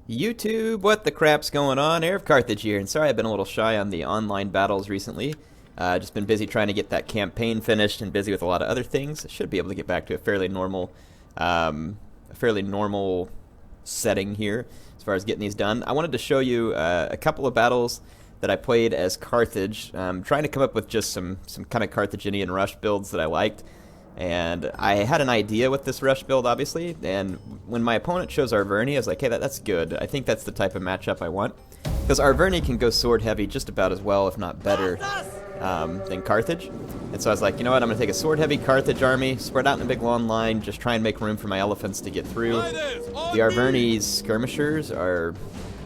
YouTube, what the crap's going on? HeirofCarthage here, and sorry I've been a little shy on the online battles recently. Just been busy trying to get that campaign finished and busy with a lot of other things. I should be able to get back to a fairly normal setting here as far as getting these done. I wanted to show you a couple of battles that I played as Carthage, trying to come up with just some kind of Carthaginian rush builds that I liked. And I had an idea with this rush build, obviously, and when my opponent chose Arverni, I was like, hey, that's good. I think that's the type of matchup I want. Because Arverni can go sword heavy just about as well, if not better, than Carthage. And so I was like, you know what, I'm going to take a sword heavy Carthage army, spread out in a big long line, just try and make room for my elephants to get through. The Arverni's skirmishers are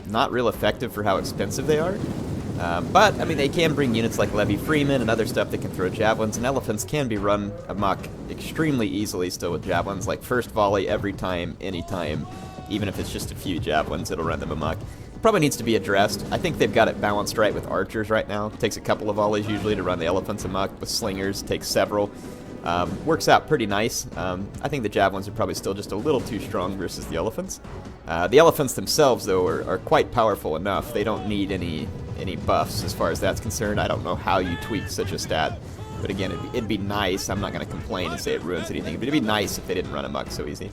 not real effective for how expensive they are. But, I mean, they can bring units like Levy Freeman and other stuff that can throw javelins, and elephants can be run amok extremely easily still with javelins, like first volley every time, anytime, even if it's just a few javelins, it'll run them amok. Probably needs to be addressed. I think they've got it balanced right with archers right now. It takes a couple of volleys usually to run the elephants amok. With slingers, takes several. Works out pretty nice. I think the javelins are probably still just a little too strong versus the elephants. The elephants themselves, though, are quite powerful enough. They don't need any buffs as far as that's concerned. I don't know how you tweak such a stat, but again, it'd be nice. I'm not going to complain and say it ruins anything, but it'd be nice if they didn't run amok so easy.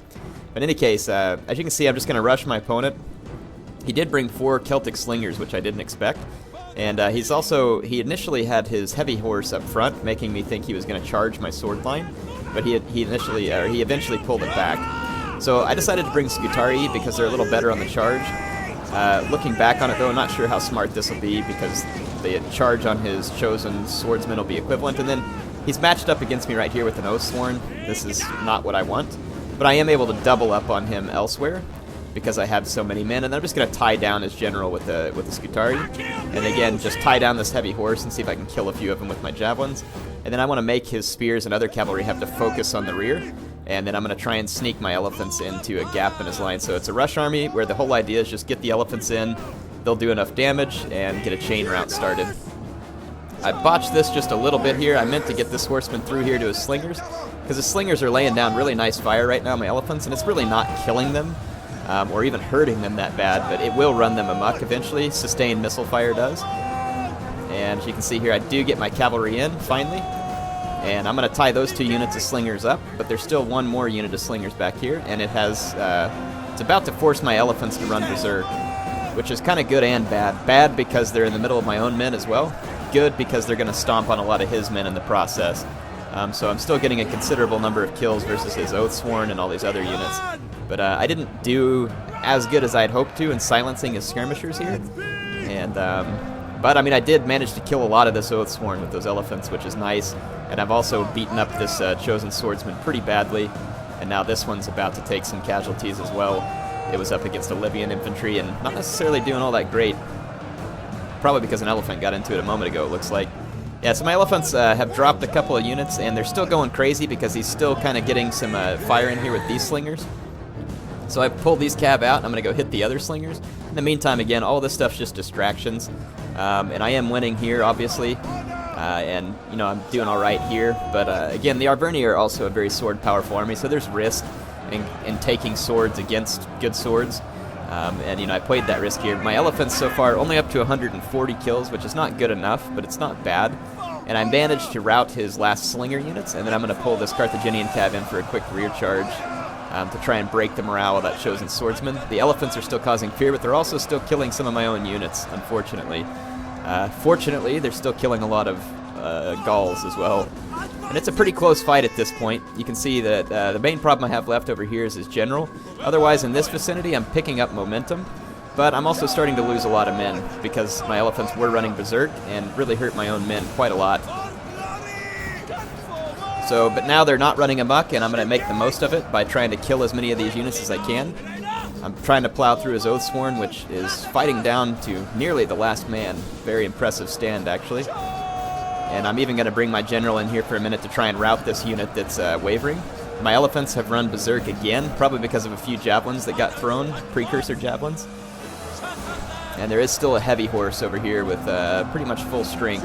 But in any case, as you can see, I'm just going to rush my opponent. He did bring 4 Celtic slingers, which I didn't expect, and he initially had his heavy horse up front, making me think he was going to charge my sword line, but he eventually pulled it back. So I decided to bring Scutari because they're a little better on the charge. Looking back on it, though, I'm not sure how smart this will be because the charge on his chosen swordsman will be equivalent. And then he's matched up against me right here with an Oathsworn. This is not what I want. But I am able to double up on him elsewhere because I have so many men. And then I'm just going to tie down his general with the Scutari. And again, just tie down this heavy horse and see if I can kill a few of them with my javelins. And then I want to make his spears and other cavalry have to focus on the rear. And then I'm going to try and sneak my elephants into a gap in his line. So it's a rush army where the whole idea is just get the elephants in, they'll do enough damage, and get a chain rout started. I botched this just a little bit here. I meant to get this horseman through here to his slingers, because his slingers are laying down really nice fire right now, my elephants, and it's really not killing them, or even hurting them that bad, but it will run them amok eventually. Sustained missile fire does. And as you can see here, I do get my cavalry in, finally. And I'm going to tie those 2 units of slingers up, but there's still one more unit of slingers back here, and it's about to force my elephants to run berserk, which is kind of good and bad. Bad because they're in the middle of my own men as well. Good because they're going to stomp on a lot of his men in the process. So I'm still getting a considerable number of kills versus his Oathsworn and all these other units. But I didn't do as good as I'd hoped to in silencing his skirmishers here. And but, I mean, I did manage to kill a lot of this Oathsworn with those elephants, which is nice. And I've also beaten up this chosen swordsman pretty badly. And now this one's about to take some casualties as well. It was up against Olivian infantry and not necessarily doing all that great. Probably because an elephant got into it a moment ago, it looks like. Yeah, so my elephants have dropped a couple of units, and they're still going crazy because he's still kind of getting some fire in here with these slingers. So I pulled these cav out, and I'm going to go hit the other slingers. In the meantime, again, all this stuff's just distractions. And I am winning here, obviously. And, you know, I'm doing all right here. But, again, the Arverni are also a very sword-powerful army, so there's risk in taking swords against good swords. And, you know, I played that risk here. My elephants so far only up to 140 kills, which is not good enough, but it's not bad. And I managed to rout his last slinger units, and then I'm going to pull this Carthaginian cav in for a quick rear charge to try and break the morale of that chosen swordsman. The elephants are still causing fear, but they're also still killing some of my own units, unfortunately. Fortunately, they're still killing a lot of Gauls as well. And it's a pretty close fight at this point. You can see that the main problem I have left over here is his general. Otherwise, in this vicinity, I'm picking up momentum. But I'm also starting to lose a lot of men because my elephants were running berserk and really hurt my own men quite a lot. So, but now they're not running amok, and I'm going to make the most of it by trying to kill as many of these units as I can. I'm trying to plow through his Oathsworn, which is fighting down to nearly the last man. Very impressive stand, actually. And I'm even going to bring my general in here for a minute to try and rout this unit that's wavering. My elephants have run berserk again, probably because of a few javelins that got thrown, precursor javelins. And there is still a heavy horse over here with pretty much full strength.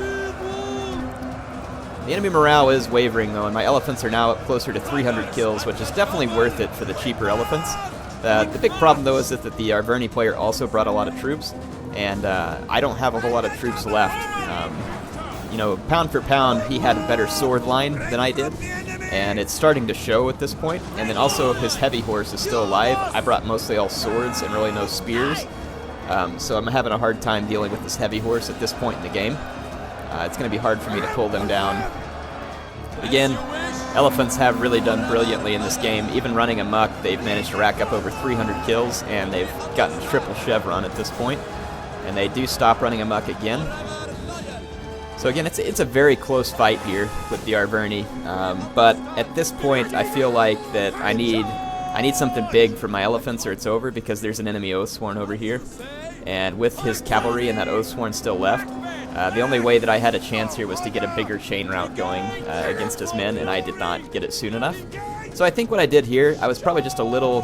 The enemy morale is wavering, though, and my elephants are now up closer to 300 kills, which is definitely worth it for the cheaper elephants. The big problem, though, is that the Arverni player also brought a lot of troops, and I don't have a whole lot of troops left. You know, pound for pound, he had a better sword line than I did, and it's starting to show at this point. And then also, his heavy horse is still alive. I brought mostly all swords and really no spears, so I'm having a hard time dealing with this heavy horse at this point in the game. It's going to be hard for me to pull them down. But again, elephants have really done brilliantly in this game. Even running amok, they've managed to rack up over 300 kills, and they've gotten triple chevron at this point. And they do stop running amok again. So again, it's a very close fight here with the Arverni. But at this point, I feel like that I need something big for my elephants, or it's over, because there's an enemy Oathsworn over here. And with his cavalry and that Oathsworn still left, the only way that I had a chance here was to get a bigger chain route going against his men, and I did not get it soon enough. So I think what I did here, I was probably just a little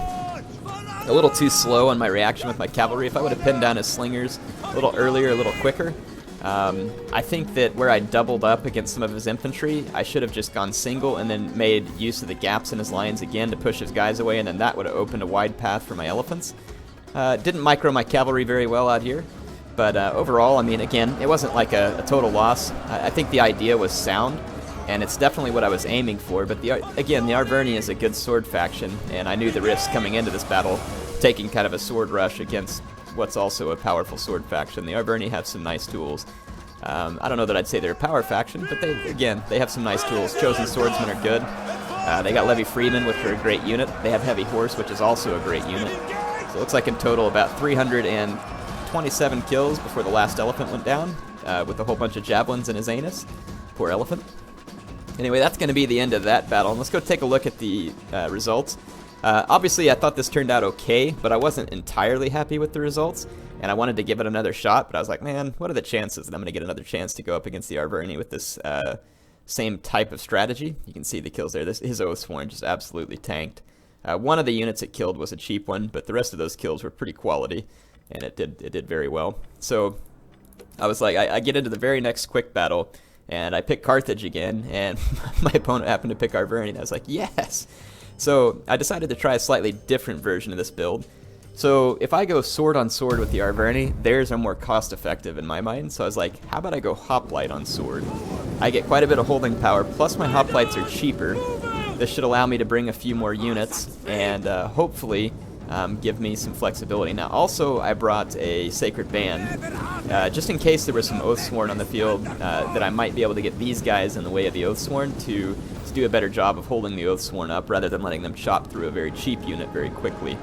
too slow on my reaction with my cavalry. If I would have pinned down his slingers a little earlier, a little quicker, I think that where I doubled up against some of his infantry, I should have just gone single and then made use of the gaps in his lines again to push his guys away, and then that would have opened a wide path for my elephants. Didn't micro my cavalry very well out here, but overall, I mean, again, it wasn't like a total loss. I think the idea was sound, and it's definitely what I was aiming for. But again, the Arverni is a good sword faction, and I knew the risks coming into this battle, taking kind of a sword rush against what's also a powerful sword faction. The Arverni have some nice tools. I don't know that I'd say they're a power faction, but they have some nice tools. Chosen swordsmen are good. They got Levy Freemen, which are a great unit. They have Heavy Horse, which is also a great unit. So it looks like in total about 327 kills before the last elephant went down, with a whole bunch of javelins in his anus. Poor elephant. Anyway, that's going to be the end of that battle. And let's go take a look at the results. Obviously, I thought this turned out okay, but I wasn't entirely happy with the results, and I wanted to give it another shot, but I was like, man, what are the chances that I'm going to get another chance to go up against the Arverni with this same type of strategy? You can see the kills there. His Oathsworn just absolutely tanked. One of the units it killed was a cheap one, but the rest of those kills were pretty quality, and it did very well. So I was like, I get into the very next quick battle, and I pick Carthage again, and my opponent happened to pick Arverni, and I was like, yes! So I decided to try a slightly different version of this build. So if I go sword on sword with the Arverni, theirs are more cost effective in my mind. So I was like, how about I go hoplite on sword? I get quite a bit of holding power, plus my hoplites are cheaper. This should allow me to bring a few more units and hopefully give me some flexibility. Now also I brought a Sacred Band, just in case there was some Oathsworn on the field, that I might be able to get these guys in the way of the Oathsworn to do a better job of holding the Oathsworn up rather than letting them chop through a very cheap unit very quickly.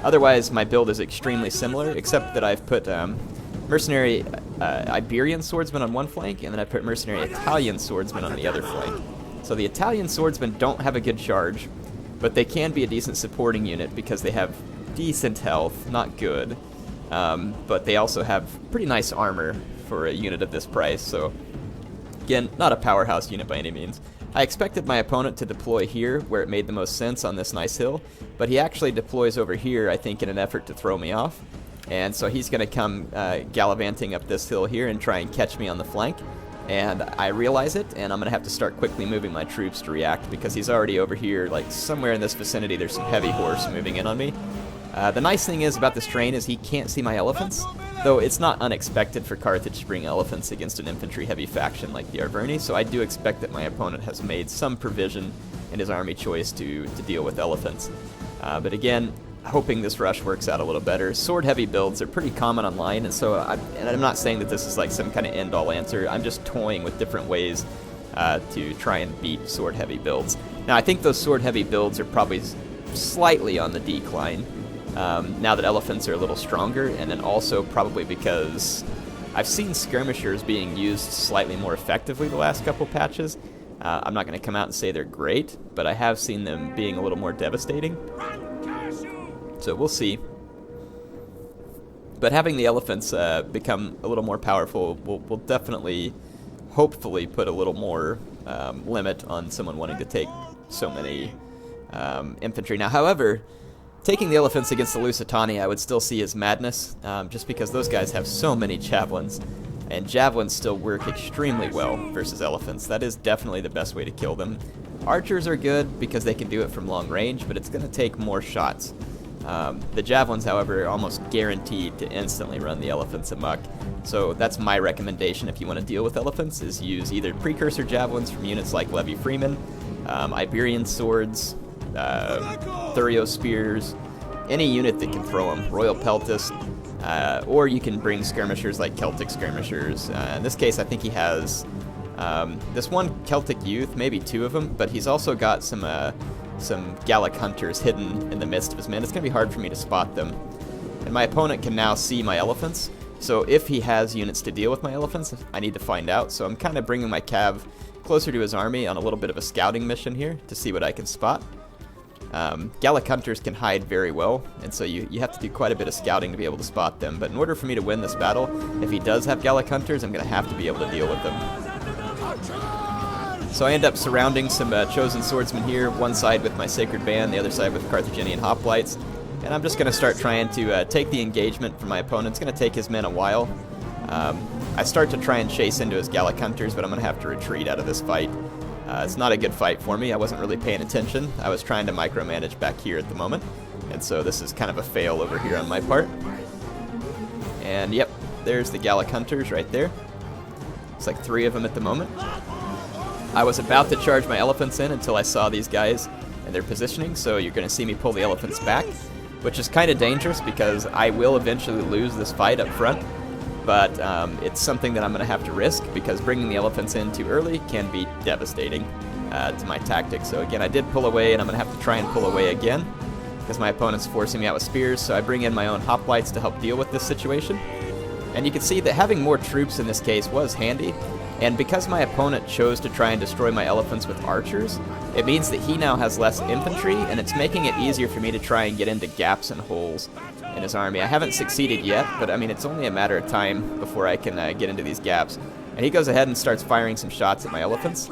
Otherwise, my build is extremely similar, except that I've put mercenary Iberian swordsmen on one flank, and then I put mercenary Italian swordsmen on the other flank. So the Italian swordsmen don't have a good charge, but they can be a decent supporting unit because they have decent health, not good, but they also have pretty nice armor for a unit of this price. So again, not a powerhouse unit by any means. I expected my opponent to deploy here, where it made the most sense on this nice hill, but he actually deploys over here, I think, in an effort to throw me off. And so he's going to come gallivanting up this hill here and try and catch me on the flank. And I realize it, and I'm going to have to start quickly moving my troops to react, because he's already over here, like somewhere in this vicinity, there's some heavy horse moving in on me. The nice thing is about this terrain is he can't see my elephants, though it's not unexpected for Carthage to bring elephants against an infantry-heavy faction like the Arverni, so I do expect that my opponent has made some provision in his army choice to deal with elephants. But again, hoping this rush works out a little better. Sword-heavy builds are pretty common online, and so I'm not saying that this is like some kind of end-all answer. I'm just toying with different ways to try and beat sword-heavy builds. Now, I think those sword-heavy builds are probably slightly on the decline, now that elephants are a little stronger, and then also probably because I've seen skirmishers being used slightly more effectively the last couple patches. I'm not going to come out and say they're great, but I have seen them being a little more devastating. So we'll see. But having the elephants become a little more powerful will definitely, hopefully, put a little more limit on someone wanting to take so many infantry. Now, however, taking the elephants against the Lusitani I would still see as madness, just because those guys have so many javelins, and javelins still work extremely well versus elephants. That is definitely the best way to kill them. Archers are good because they can do it from long range, but it's going to take more shots. The javelins, however, are almost guaranteed to instantly run the elephants amok. So that's my recommendation if you want to deal with elephants, is use either precursor javelins from units like Levy Freeman, Iberian swords, Thurio spears, any unit that can throw them, Royal Peltist, or you can bring skirmishers like Celtic skirmishers. In this case, I think he has this one Celtic youth, maybe two of them, but he's also got some Gallic hunters hidden in the midst of his men. It's going to be hard for me to spot them. And my opponent can now see my elephants, so if he has units to deal with my elephants, I need to find out. So I'm kind of bringing my cav closer to his army on a little bit of a scouting mission here to see what I can spot. Gallic hunters can hide very well, and so you have to do quite a bit of scouting to be able to spot them. But in order for me to win this battle, if he does have Gallic hunters, I'm going to have to be able to deal with them. So I end up surrounding some chosen swordsmen here, one side with my sacred band, the other side with Carthaginian hoplites, and I'm just going to start trying to take the engagement from my opponent. It's going to take his men a while. I start to try and chase into his Gallic hunters, but I'm going to have to retreat out of this fight. It's not a good fight for me. I wasn't really paying attention. I was trying to micromanage back here at the moment, and so this is kind of a fail over here on my part. And yep, there's the Gallic hunters right there. It's like 3 of them at the moment. I was about to charge my elephants in until I saw these guys and their positioning, so you're going to see me pull the elephants back, which is kind of dangerous because I will eventually lose this fight up front. But it's something that I'm going to have to risk because bringing the elephants in too early can be devastating to my tactics. So again, I did pull away, and I'm going to have to try and pull away again because my opponent's forcing me out with spears, so I bring in my own hoplites to help deal with this situation. And you can see that having more troops in this case was handy, and because my opponent chose to try and destroy my elephants with archers, it means that he now has less infantry, and it's making it easier for me to try and get into gaps and holes in his army. I haven't succeeded yet, but I mean, it's only a matter of time before I can get into these gaps. And he goes ahead and starts firing some shots at my elephants,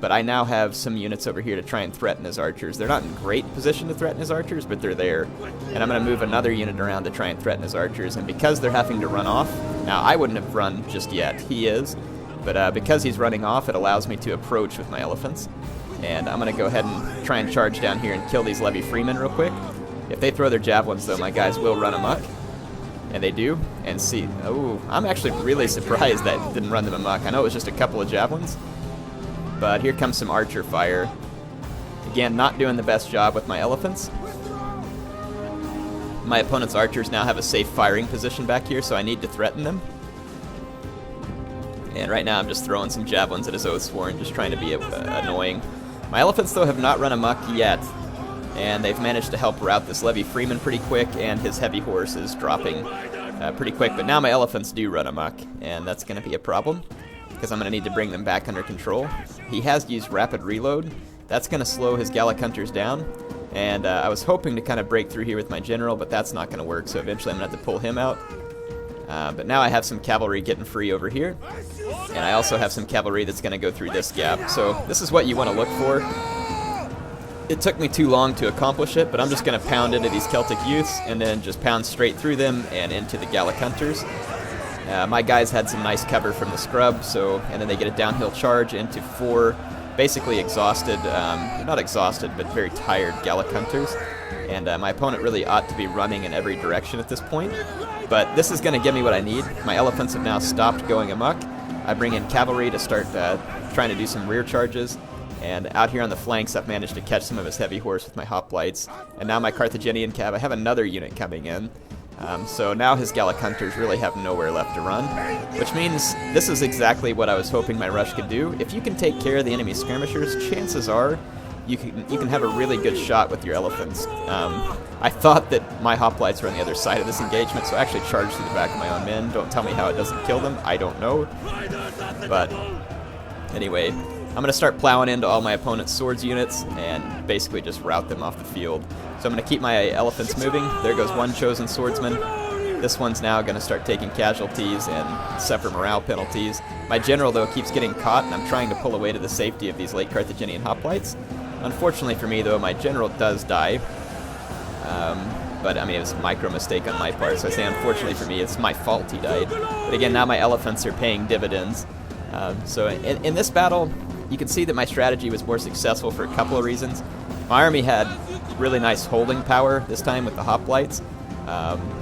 but I now have some units over here to try and threaten his archers. They're not in great position to threaten his archers, but they're there. And I'm going to move another unit around to try and threaten his archers, and because they're having to run off, now I wouldn't have run just yet, he is, but because he's running off, it allows me to approach with my elephants. And I'm going to go ahead and try and charge down here and kill these Levy Freemen real quick. If they throw their javelins, though, my guys will run amok. And they do. And see, oh, I'm actually really surprised that didn't run them amok. I know it was just a couple of javelins, but here comes some archer fire. Again, not doing the best job with my elephants. My opponent's archers now have a safe firing position back here, so I need to threaten them. And right now I'm just throwing some javelins at his Oathsworn, just trying to be annoying. My elephants, though, have not run amok yet, and they've managed to help rout this Levy Freeman pretty quick, and his heavy horse is dropping pretty quick. But now my elephants do run amok, and that's going to be a problem, because I'm going to need to bring them back under control. He has used rapid reload. That's going to slow his Gallic hunters down, and I was hoping to kind of break through here with my general, but that's not going to work, so eventually I'm going to have to pull him out. But now I have some cavalry getting free over here, and I also have some cavalry that's going to go through this gap. So this is what you want to look for. It took me too long to accomplish it, but I'm just going to pound into these Celtic youths and then just pound straight through them and into the Gallic hunters. My guys had some nice cover from the scrub, and then they get a downhill charge into 4 basically exhausted, not exhausted, but very tired Gallic hunters. And my opponent really ought to be running in every direction at this point. But this is going to give me what I need. My elephants have now stopped going amok. I bring in cavalry to start trying to do some rear charges. And out here on the flanks, I've managed to catch some of his heavy horse with my hoplites. And now my Carthaginian cav, I have another unit coming in. So now his Gallic hunters really have nowhere left to run, which means this is exactly what I was hoping my rush could do. If you can take care of the enemy skirmishers, chances are you can have a really good shot with your elephants. I thought that my hoplites were on the other side of this engagement, so I actually charged through the back of my own men. Don't tell me how it doesn't kill them. I don't know. But anyway, I'm going to start plowing into all my opponent's swords units and basically just rout them off the field. So I'm going to keep my elephants moving. There goes one chosen swordsman. This one's now going to start taking casualties and suffer morale penalties. My general, though, keeps getting caught, and I'm trying to pull away to the safety of these late Carthaginian hoplites. Unfortunately for me, though, my general does die. But, I mean, it was a micro mistake on my part, so I say unfortunately for me, it's my fault he died. But again, now my elephants are paying dividends. So in this battle, you can see that my strategy was more successful for a couple of reasons. My army had really nice holding power this time with the hoplites.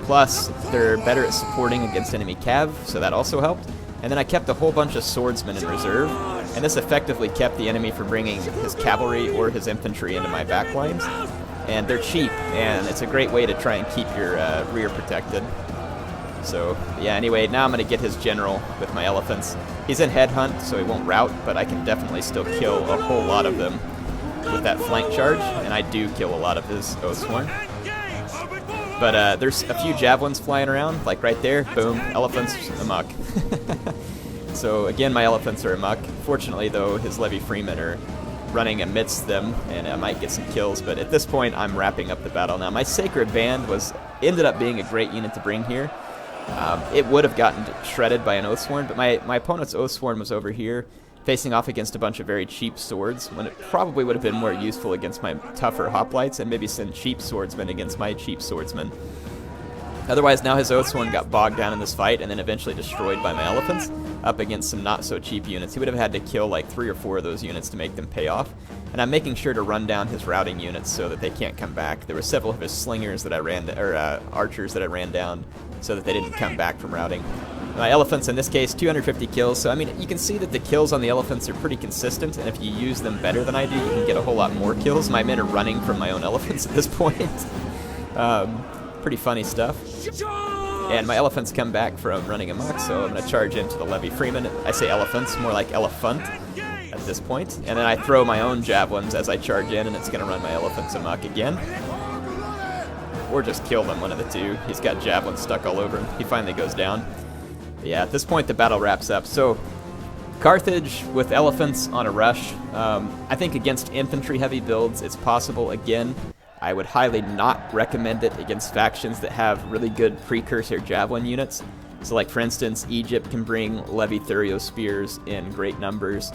Plus, they're better at supporting against enemy cav, so that also helped. And then I kept a whole bunch of swordsmen in reserve, and this effectively kept the enemy from bringing his cavalry or his infantry into my back lines. And they're cheap, and it's a great way to try and keep your rear protected. So, yeah, anyway, now I'm going to get his general with my elephants. He's in headhunt, so he won't rout, but I can definitely still kill a whole lot of them with that flank charge, and I do kill a lot of his Oathsworn. But there's a few javelins flying around, like right there. Boom, elephants amok. So again, my elephants are amok. Fortunately, though, his levy freemen are running amidst them, and I might get some kills. But at this point, I'm wrapping up the battle now. My Sacred Band ended up being a great unit to bring here. It would have gotten shredded by an Oathsworn, but my opponent's Oathsworn was over here, facing off against a bunch of very cheap swords, when it probably would have been more useful against my tougher hoplites, and maybe send cheap swordsmen against my cheap swordsmen. Otherwise, now his Oathsworn got bogged down in this fight, and then eventually destroyed by my elephants, up against some not-so-cheap units. He would have had to kill like 3 or 4 of those units to make them pay off, and I'm making sure to run down his routing units so that they can't come back. There were several of his slingers that I archers that I ran down so that they didn't come back from routing. My elephants, in this case, 250 kills, so I mean, you can see that the kills on the elephants are pretty consistent, and if you use them better than I do, you can get a whole lot more kills. My men are running from my own elephants at this point. Pretty funny stuff. And my elephants come back from running amok, so I'm going to charge into the levy freemen. I say elephants, more like elephant at this point. And then I throw my own javelins as I charge in, and it's going to run my elephants amok again. Or just kill them, one of the two. He's got javelins stuck all over him. He finally goes down. But yeah, at this point the battle wraps up. So, Carthage with elephants on a rush. I think against infantry-heavy builds it's possible again. I would highly not recommend it against factions that have really good precursor javelin units. So like for instance, Egypt can bring Levy Thurio spears in great numbers.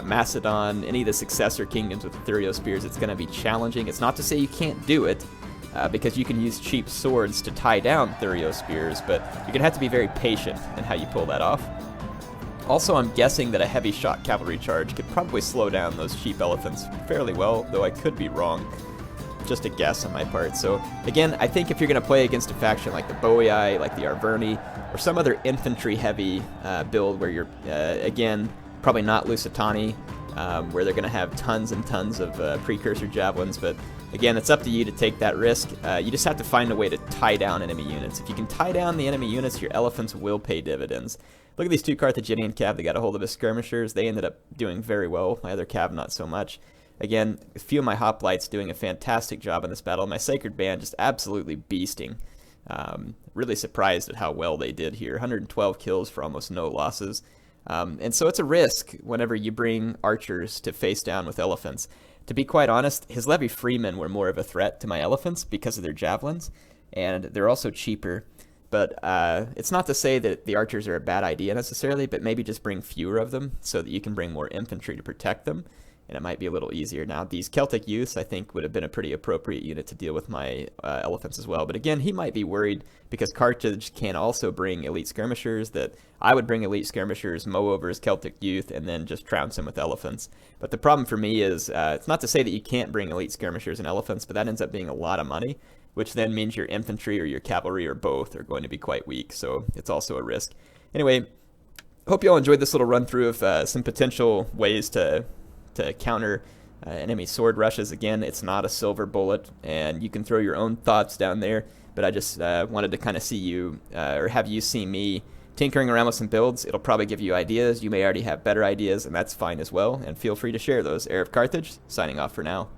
Macedon, any of the successor kingdoms with Thurio spears, it's going to be challenging. It's not to say you can't do it, because you can use cheap swords to tie down Thurio spears, but you're going to have to be very patient in how you pull that off. Also, I'm guessing that a heavy shot cavalry charge could probably slow down those cheap elephants fairly well, though I could be wrong. Just a guess on my part. So again, I think if you're going to play against a faction like the Boii, like the Arverni, or some other infantry-heavy build where you're, again, probably not Lusitani, where they're going to have tons and tons of precursor javelins, but again, it's up to you to take that risk. You just have to find a way to tie down enemy units. If you can tie down the enemy units, your elephants will pay dividends. Look at these 2 Carthaginian cav that got a hold of his skirmishers. They ended up doing very well. My other cav, not so much. Again, a few of my hoplites doing a fantastic job in this battle. My Sacred Band just absolutely beasting. Really surprised at how well they did here. 112 kills for almost no losses. And so it's a risk whenever you bring archers to face down with elephants. To be quite honest, his levy freemen were more of a threat to my elephants because of their javelins, and they're also cheaper. But it's not to say that the archers are a bad idea necessarily, but maybe just bring fewer of them so that you can bring more infantry to protect them, and it might be a little easier. Now, these Celtic youths, I think, would have been a pretty appropriate unit to deal with my elephants as well. But again, he might be worried because Carthage can also bring elite skirmishers, that I would bring elite skirmishers, mow over his Celtic youth, and then just trounce him with elephants. But the problem for me is, it's not to say that you can't bring elite skirmishers and elephants, but that ends up being a lot of money, which then means your infantry or your cavalry or both are going to be quite weak, so it's also a risk. Anyway, hope you all enjoyed this little run through of some potential ways to counter enemy sword rushes. Again, it's not a silver bullet, and you can throw your own thoughts down there, but I just wanted to kind of see you, or have you see me tinkering around with some builds. It'll probably give you ideas. You may already have better ideas, and that's fine as well, and feel free to share those. HeirofCarthage, signing off for now.